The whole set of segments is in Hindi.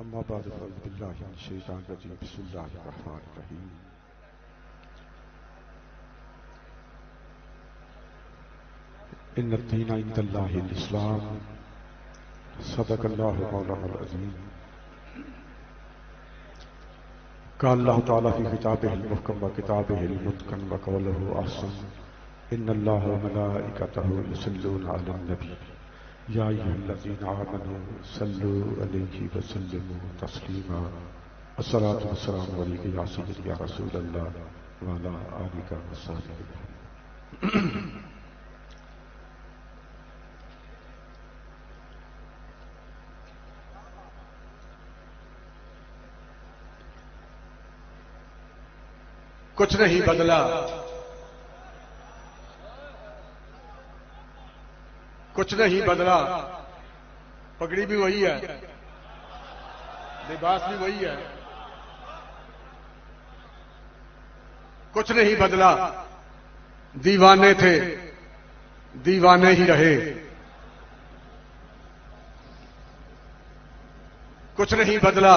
अम्मा बाद फ़अऊज़ु बिल्लाहि मिनश शैतानिर रजीम बिस्मिल्लाहिर रहमानिर रहीम। इन्नद-दीना इंदल्लाहिल इस्लाम सदक़ल्लाहु मौलानाल अज़ीम। क़ाल अल्लाहु तआला फ़ी किताबिहिल मुहकम व किताबिहिल मुतक़न व क़ौलुहु अहसन। इन्नल्लाहा व मलाइकतहु युसल्लूना अलन नबी या अय्युहल्लज़ीना आमनू सल्लू अलैहि व सल्लिमू तस्लीमा। अस्सलातु वस्सलामु अलैका या सय्यदी या रसूलल्लाह व अला आलिका व सहबिका। कुछ नहीं बदला, कुछ नहीं बदला। पगड़ी भी वही है, लिबास भी वही है। कुछ नहीं बदला। दीवाने थे, दीवाने ही रहे। कुछ नहीं बदला।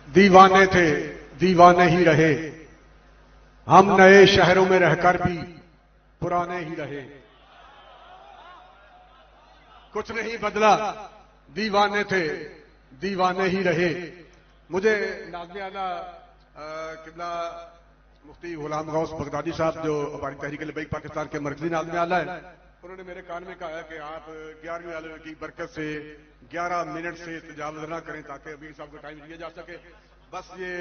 दीवाने थे, दीवाने ही रहे। हम नए शहरों में रहकर भी पुराने ही रहे। कुछ नहीं बदला। दीवाने थे, दीवाने ही रहे। मुझे नाज़िम आला किबला मुफ्ती गुलाम गौस बगदादी साहब जो हमारी तहरीक लबैक पाकिस्तान के मरकजी नाज़िम आला है, उन्होंने मेरे कान में कहा है कि आप 11वीं आलम की बरकत से 11 मिनट से तजावुज़ ना करें ताकि अमीर साहब को टाइम दिया जा सके। बस ये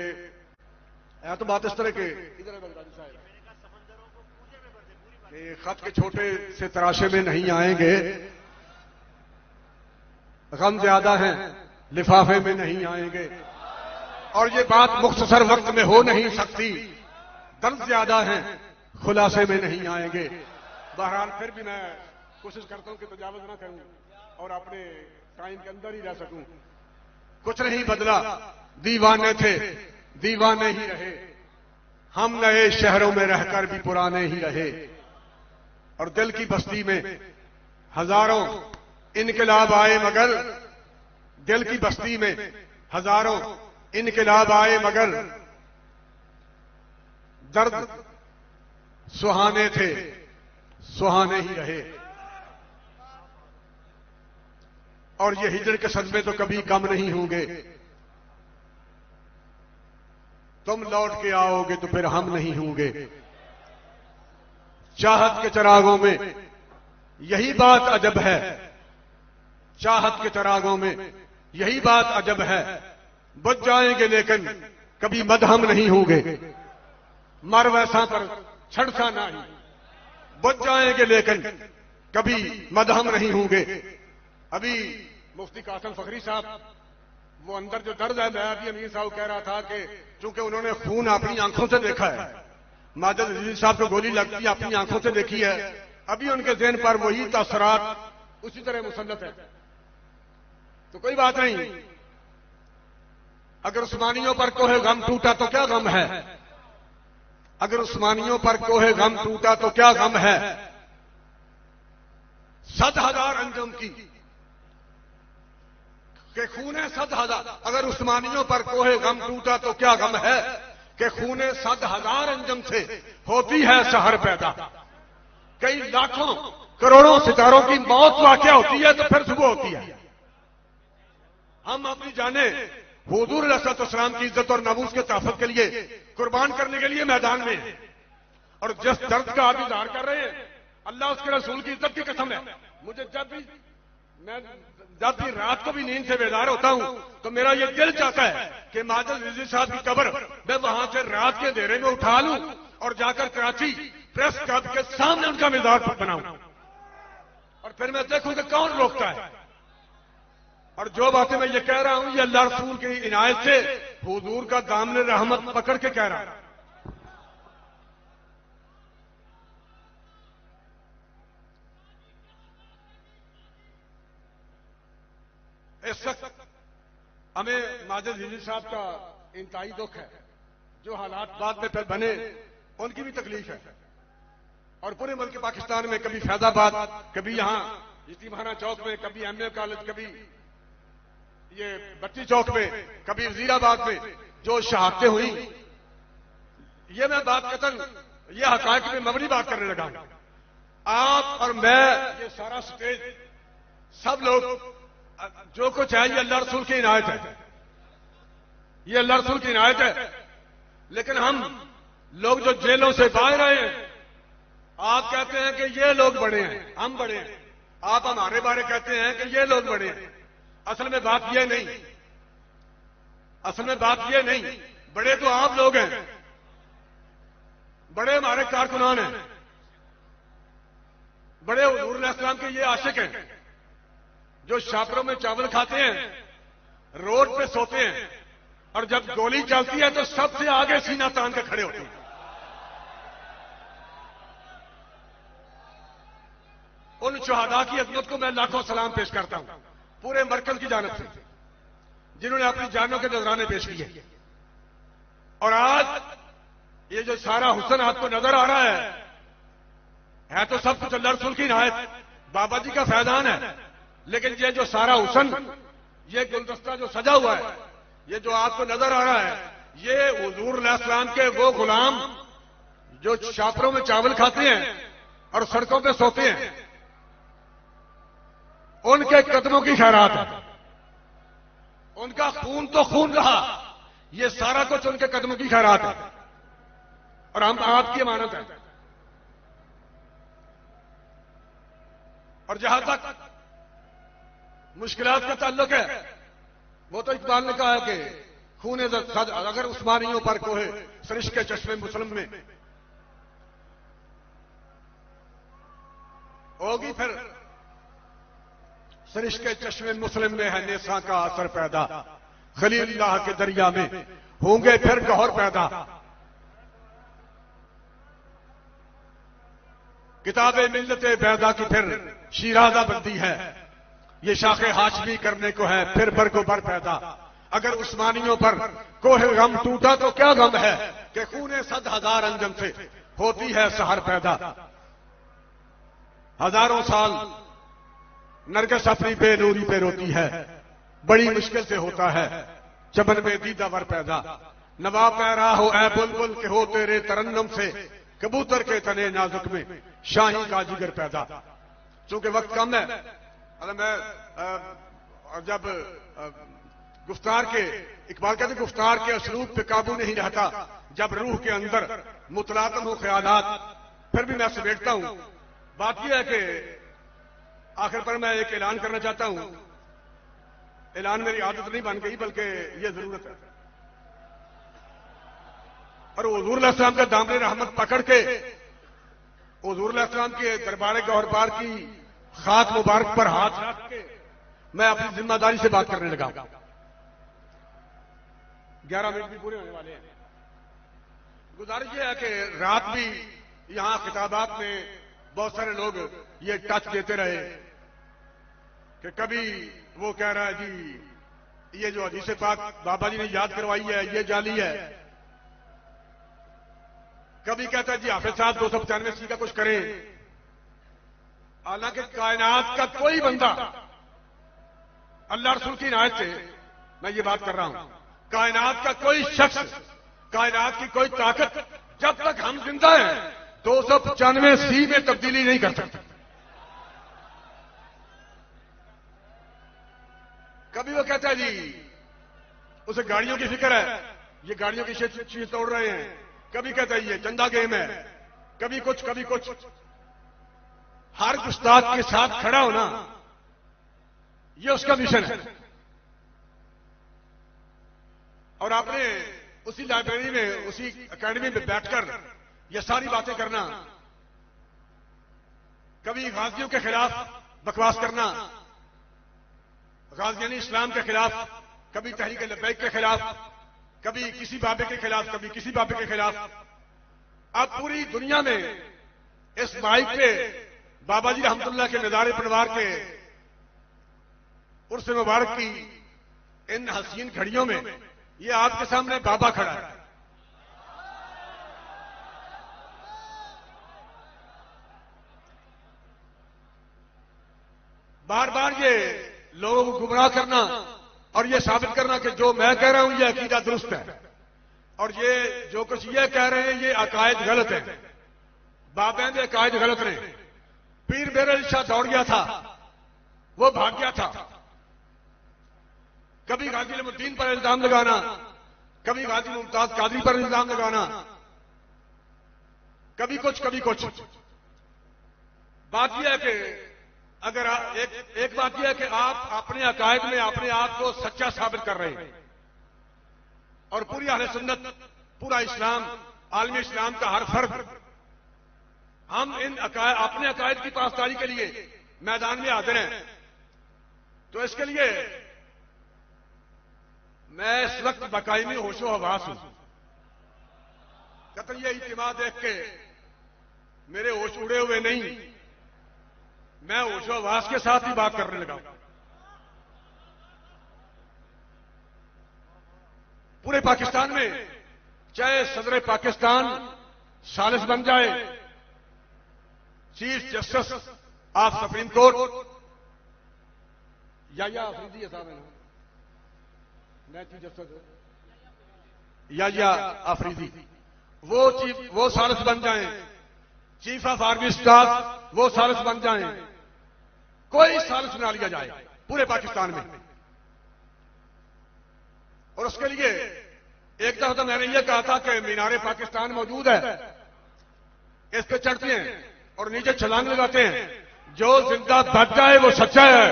है तो बात इस तरह के इधर बगदादी साहब कि खत के छोटे से तराशे में नहीं आएंगे, गम ज्यादा है लिफाफे में नहीं आएंगे। और ये बात मुख्तसर वक्त में हो नहीं सकती, दर्द ज्यादा है खुलासे में नहीं आएंगे। बहरहाल फिर भी मैं कोशिश करता हूं कि तजावुज़ ना करूं और अपने टाइम के अंदर ही रह सकूं। कुछ नहीं बदला। दीवाने थे, दीवाने ही रहे। हम नए शहरों में रहकर भी पुराने ही रहे। और दिल की बस्ती में हजारों इनकलाब आए मगर, दिल की बस्ती में हजारों इनकलाब आए मगर दर्द सुहाने थे, सुहाने ही रहे। और ये हिजर के सदमे तो कभी कम नहीं होंगे। तुम लौट के आओगे तो फिर हम नहीं होंगे। चाहत के चरागों में यही बात अजब है, चाहत के चरागों में यही बात अजब है। बुझ जाएंगे लेकिन कभी मदहम नहीं होंगे। मर वैसा पर छड़सा नहीं। बुझ जाएंगे लेकिन कभी मदहम नहीं होंगे। अभी मुफ्ती कासिम फखरी साहब, वो अंदर जो दर्द है, मैं अभी अमीर साहब कह रहा था कि चूंकि उन्होंने खून अपनी आंखों से देखा है, माजिद अजीज साहब को गोली लगती अपनी आंखों से देखी है, अभी उनके ज़हन पर वही तासरात उसी तरह मुसल्लत है। तो कोई बात नहीं। अगर उस्मानियों पर कोहे गम टूटा तो क्या गम है, अगर उस्मानियों पर कोहे गम टूटा तो क्या गम है। 100,000 अंजुम की के खूने 100,000, अगर उस्मानियों पर कोहे गम टूटा तो क्या गम है कि खूने 100,000 अंजुम से होती है शहर पैदा। कई लाखों करोड़ों सितारों की मौत वाक़या होती है तो फिर सुबह होती है। हम अपनी जाने हुजूर अलैहिस्सलाम की इज्जत और नबूस के तहफ़्फ़ुज़ के लिए कुर्बान करने के लिए मैदान में हैं। और जिस दर्द का आप इज़हार कर रहे हैं, अल्लाह उसके रसूल की इज्जत की कसम है, मुझे जब भी रात को भी नींद से बेदार होता हूं तो मेरा ये दिल चाहता है कि माजिद रिजवी साहब की कब्र मैं वहां से रात के अंधेरे में उठा लूं और जाकर कराची प्रेस क्लब के सामने उनका मज़ार बनाऊं और फिर मैं देखूं कि कौन रोकता है। और जो बातें मैं ये कह रहा हूं, ये अल्लाह रसूल की इनायत से हुजूर का दामन रहमत पकड़ के कह रहा हूं। इस वक्त हमें माजिद रिजवी साहब का इंतहाई दुख है। जो हालात बाद में फिर बने उनकी भी तकलीफ है। और पूरे मुल्क पाकिस्तान में कभी फैजाबाद, कभी यहां यतीमखाना चौक में, कभी एमए कॉलेज, कभी ये बत्ती चौक में, कभी वजीराबाद में जो शहादतें हुई, ये मैं बात कतन ये हकायक में मबनी बात करने लगा। आप और मैं, ये सारा स्टेज, सब लोग, जो कुछ है ये अल्लाह रसूल की इनायत है, ये अल्लाह रसूल की इनायत है। लेकिन हम लोग जो जेलों से बाहर आए हैं, आप कहते हैं कि ये लोग बड़े हैं, हम बड़े हैं, आप हमारे बारे कहते हैं कि ये लोग बड़े हैं। असल में बात ये नहीं, असल में बात ये नहीं, बड़े तो आप लोग हैं, बड़े हमारे कारकुनान हैं, बड़े हुजूर अलैहिस्सलाम के ये आशिक हैं जो छापरों में चावल खाते हैं, रोड पे सोते हैं, और जब गोली चलती है तो सबसे आगे सीना तान के खड़े होते हैं। उन शहादा की अजमत को मैं लाखों सलाम पेश करता हूं पूरे मरकज की जानिब से, जिन्होंने अपनी जानों के नजराने पेश किए। और आज ये जो सारा हुस्न आपको नजर आ रहा है तो सब कुछ अल्लाह रसूल की इनायत, बाबा जी का फैजान है। लेकिन ये जो सारा हुस्न, ये गुलदस्ता जो सजा हुआ है, ये जो आपको नजर आ रहा है, ये हुजूर अलैहिस्सलाम के वो गुलाम जो छापरों में चावल खाते हैं और सड़कों पे सोते हैं, उनके कदमों की खैरात है। उनका खून तो खून रहा, ये सारा कुछ उनके कदमों की खैरात है, और हम आपकी अमानत है। और जहां तक मुश्किलात का ताल्लुक है, वो तो इकबाल ने कहा है कि खूने अगर उस्मानियों पर कोहे सरिश्क के चश्मे मुस्लिम में होगी, फिर सरिश्क के चश्मे मुस्लिम में है नेसा का असर पैदा, खलीलुल्लाह के दरिया में होंगे फिर गौहर पैदा। किताबे मिल्लते बैदा की फिर शीराजा बंदी है, ये शाखे हाशमी करने को है फिर बरको बर पैदा। अगर उस्मानियों पर कोहे गम टूटा तो क्या गम है कि खूने 100,000 अंजम से होती है सहर पैदा। हजारों साल नरगिस अपनी बेनूरी पे रोती है, बड़ी मुश्किल से होता है चमन में दीदावर पैदा। नवा पैरा हो ए बुलबुल के हो तेरे तरन्नम से, कबूतर के तने नाजुक में शाही का जिगर पैदा। चूंकि वक्त कम है, मैं जब गुफ्तार के, इकबाल कहते गुफ्तार के असलूब पे काबू नहीं रहता, जब रूह के अंदर मुतलातम हो ख्यालात, फिर भी मैं समेटता हूं। बात यह है कि आखिर पर मैं एक ऐलान करना चाहता हूं। ऐलान मेरी आदत नहीं बन गई, बल्कि यह जरूरत है। और हुजूर अलैहिस्सलाम का दामन रहमत पकड़ के हुजूर अलैहिस्सलाम के दरबार गौहरबार की खाक मुबारक पर हाथ रख के मैं अपनी जिम्मेदारी से बात करने लगा। 11 मिनट भी पूरे होने वाले हैं। गुजारिश यह है कि रात भी यहां खिताबात में बहुत सारे लोग ये टच देते रहे कि कभी वो कह रहा है जी ये जो हदीस पाक बाबा जी ने याद करवाई है ये जाली है, कभी कहता है जी हाफिज साहब 295 का कुछ करें। हालांकि कायनात का कोई बंदा, अल्लाह रसूल की इनायत से मैं ये बात कर रहा हूं, कायनात का कोई शख्स, कायनात की कोई ताकत जब तक हम जिंदा हैं 295 में तब्दीली नहीं कर सकती। कभी वो कहता है जी उसे गाड़ियों की फिक्र है, ये गाड़ियों की चीज तोड़ रहे हैं, कभी कहता है ये चंदा गेम है, कभी कुछ कभी कुछ। हर उस्ताद के साथ खड़ा होना ये उसका मिशन है। और आपने उसी लाइब्रेरी में, उसी एकेडमी में बैठकर ये सारी बातें करना, कभी गाजियों के खिलाफ बकवास करना, गाजियानी इस्लाम के खिलाफ, कभी तहरीक लब्बैक के खिलाफ, कभी किसी बाबे के खिलाफ, कभी किसी बाबे के खिलाफ। अब पूरी दुनिया में इस माइक पे बाबा जी रहमतुल्लाह के नज़ारे परिवार के उर्स मुबारक की इन हसीन घड़ियों में ये आपके सामने बाबा खड़ा है। बार बार ये लोगों को गुमराह करना और ये साबित करना कि जो मैं कह रहा हूं ये अकीदा दुरुस्त है, और ये जो कुछ ये कह रहे हैं ये अकायद गलत है। बाबैन अकायद गलत ने। पीर मेरे शाह दौड़ गया था, वो भाग गया था। कभी गाजी नईमुद्दीन पर इल्जाम लगाना, कभी गाजी मुमताज कादरी पर इल्जाम लगाना, कभी कुछ। बात यह है कि अगर एक बात यह है कि आप अपने अकायद में अपने आप को सच्चा साबित कर रहे हैं, और पूरी अहले सुन्नत, पूरा इस्लाम, आलमी इस्लाम का हर फर्द हम इन अपने अकायद की पासदारी के लिए मैदान में हाजिर हैं। तो इसके लिए मैं इस वक्त बाकायमी होशो हवास हूं। कतई ये इज्तिमा देख के मेरे होश उड़े हुए नहीं, मैं होशो हवास के साथ ही बात करने लगा। पूरे पाकिस्तान में चाहे सदर पाकिस्तान सालिस बन जाए, chief justice of supreme court या अफरीदी है साहब, मैं चीफ जस्टिस या अफरीदी, वो सालिस बन जाएं, चीफ ऑफ आर्मी स्टाफ वो सालिस बन जाएं, कोई सालिस बना लिया जाए पूरे पाकिस्तान में। और उसके लिए एक दफा तो मैंने ये कहा था कि मीनारे पाकिस्तान मौजूद है, इस पे चढ़ते हैं और नीचे छलांग लगाते हैं। जो जिंदा बच जाए वो सच्चा है,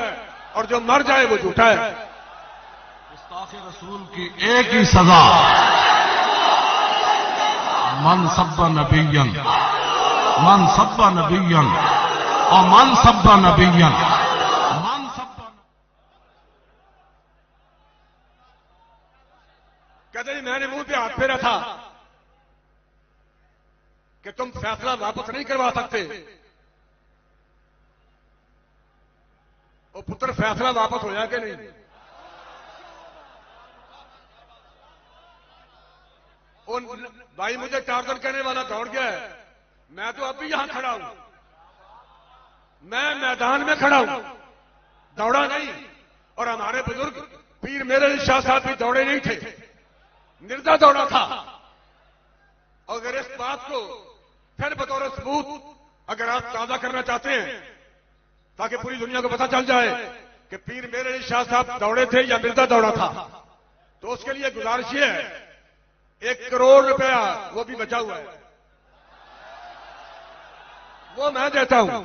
और जो मर जाए वो झूठा है। गुस्ताखे रसूल की एक ही सजा, मन सब्बा नबियन और मन सब्बा नबियन। कहते हैं मैंने मुंह पे हाथ फेरा था कि तुम फैसला वापस नहीं करवा सकते। और पुत्र फैसला वापस होया कि नहीं? और भाई मुझे टार्गेट कहने वाला दौड़ गया है, मैं तो अभी यहां खड़ा हूं, मैं मैदान में खड़ा हूं, दौड़ा नहीं। और हमारे बुजुर्ग पीर मेरे शाह साहब भी दौड़े नहीं थे, निर्दा दौड़ा था। अगर इस बात को फिर बतौर सबूत अगर आप ताजा करना चाहते हैं ताकि पूरी दुनिया को पता चल जाए कि पीर मेरे शाह साहब दौड़े थे या निर्दा दौड़ा था, तो उसके लिए गुजारिश ये है, 1 करोड़ रुपया वो भी बचा हुआ है, वो मैं देता हूं।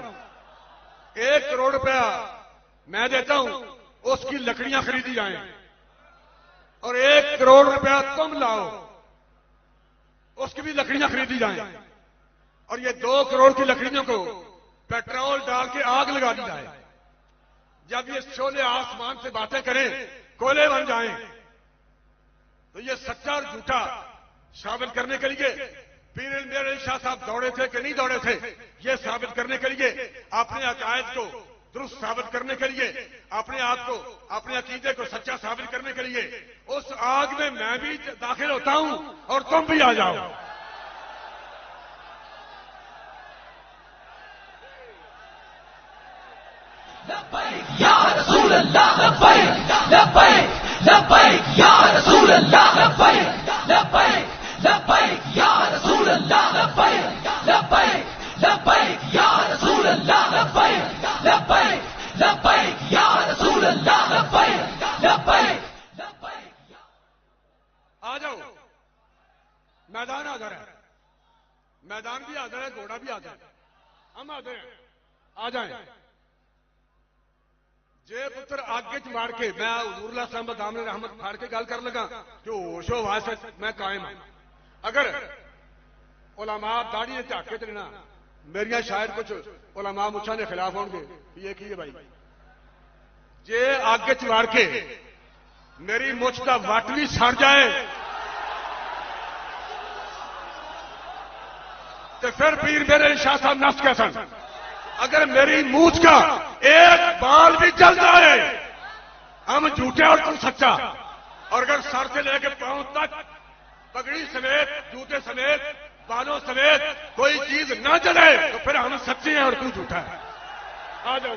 1 करोड़ रुपया मैं देता हूं, उसकी लकड़ियां खरीदी जाएं, और 1 करोड़ रुपया तुम लाओ, उसकी भी लकड़ियां खरीदी जाएं, और ये 2 करोड़ की लकड़ियों को पेट्रोल डाल के आग लगा दी जाए। जब ये शोले आसमान से बातें करें, कोयले बन जाएं, तो ये सच्चा और झूठा साबित करने के लिए पीर मेरे शाह साहब दौड़े थे कि नहीं दौड़े थे, ये साबित करने के लिए, अपने अकायद को दुरुस्त साबित करने के लिए, अपने आप को, अपने अकीदे को सच्चा साबित करने के लिए, उस आग में मैं भी दाखिल होता हूं और तुम भी आ जाओ। लब्बैक या रसूल अल्लाह, लब्बैक लब्बैक लब्बैक या रसूल अल्लाह, लब्बैक लब्बैक लब्बैक या रसूल अल्लाह, लब्बैक लब्बैक लब्बैक या रसूल अल्लाह, लब्बैक लब्बैक लब्बैक या रसूल अल्लाह, लब्बैक लब्बैक लब्बैक। आ जाओ, मैदान हाजिर है, मैदान भी हाजिर है, घोड़ा भी हाजिर है, हम हाजिर हैं, आ जाएं। जे पुत्र आगे च मार के मैं हुजूर साहब दामन रहमत फाड़ के गल कर लगा जो होशो वास मैं कायम हूं। अगर उलमा दाढ़ी ने झाके चलना, मेरिया शायद कुछ उलमा मुछा के खिलाफ होंगे, ये की है भाई, जे आगे च मार के मेरी मुछ का वट भी सड़ जाए तो फिर पीर मेरे शाह साहब नस कैसन। अगर मेरी मूछ का एक बाल भी जल जाए, हम झूठे और तू सच्चा। और अगर सर से लेकर पांव तक पगड़ी समेत, जूते समेत, बालों समेत कोई चीज न जले तो फिर हम सच्चे हैं और तू झूठा है। आ जाओ।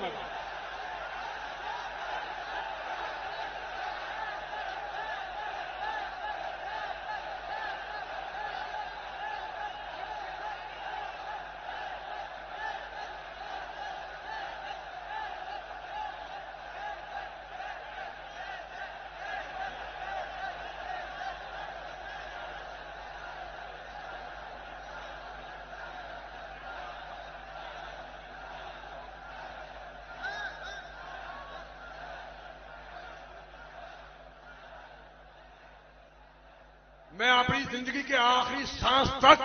मैं अपनी जिंदगी के आखिरी सांस तक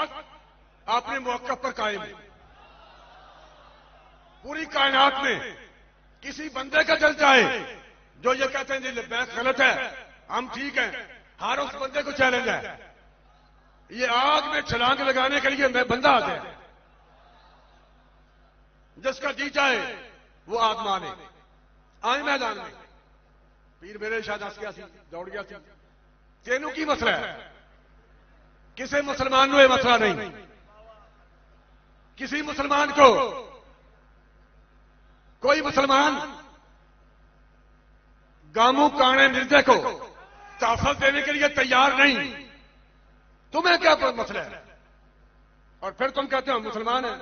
अपने मौके पर कायम हूं। पूरी कायनात में किसी बंदे का जल जाए जो ये कहते हैं जी लब्बैक गलत है, हम ठीक हैं, हर उस बंदे को चैलेंज है। ये आग में छलांग लगाने के लिए मैं बंदा आ जाए, जिसका जी चाहे वो आग माने। आए मैदान में पीर मेरे शाह दस गया सी, दौड़ गया सी, तेनू की मसला है? किसी मुसलमान को यह मसला नहीं। किसी मुसलमान को, कोई मुसलमान गामू काणे मिर्जे को तहफ़्फ़ुज़ देने के लिए तैयार नहीं। तुम्हें क्या मसला है? और फिर तुम कहते हो मुसलमान है।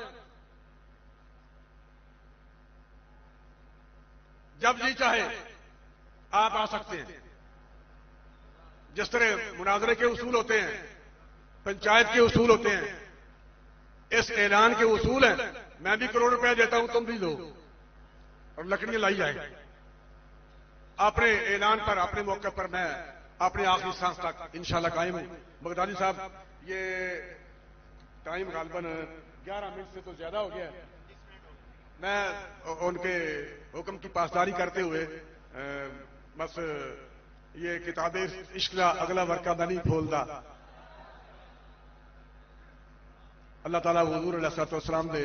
जब जी चाहे आप आ सकते हैं। जिस तरह मुनाजरे के उसूल होते हैं, पंचायत के उसूल होते हैं, इस ऐलान के उसूल हैं। मैं भी करोड़ रुपए देता हूं, तुम भी दो और लकड़ियां लाई जाए। अपने ऐलान पर, अपने मौके पर मैं अपने आखिरी सांस तक इंशाल्लाह कायम हूं। बगदादी साहब, ये टाइम गालबन 11 मिनट से तो ज्यादा हो गया है। मैं उनके हुक्म की पासदारी करते हुए बस ये किताबे इश्क दा अगला वर्का मैं नहीं खोलता। अल्लाह ताला हुजूर अलैहिस्सलाम दे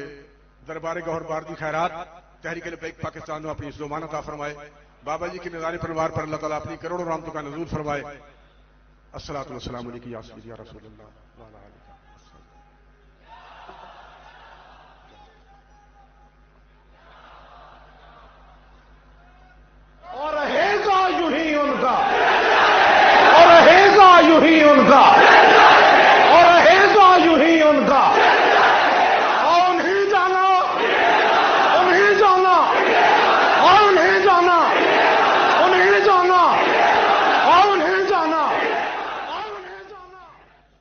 दरबारे गौहर बार दी खैरात तहरीक लब्बैक पाकिस्तान में अपनी ज़ुबान अता फरमाए। बाबा जी की निज़ारे परिवार पर अल्लाह ताला अपनी करोड़ों रहमतों का नज़ूल फरमाए। अस्सलातु वस्सलामु अलैका या सय्यदी या रसूलल्लाह।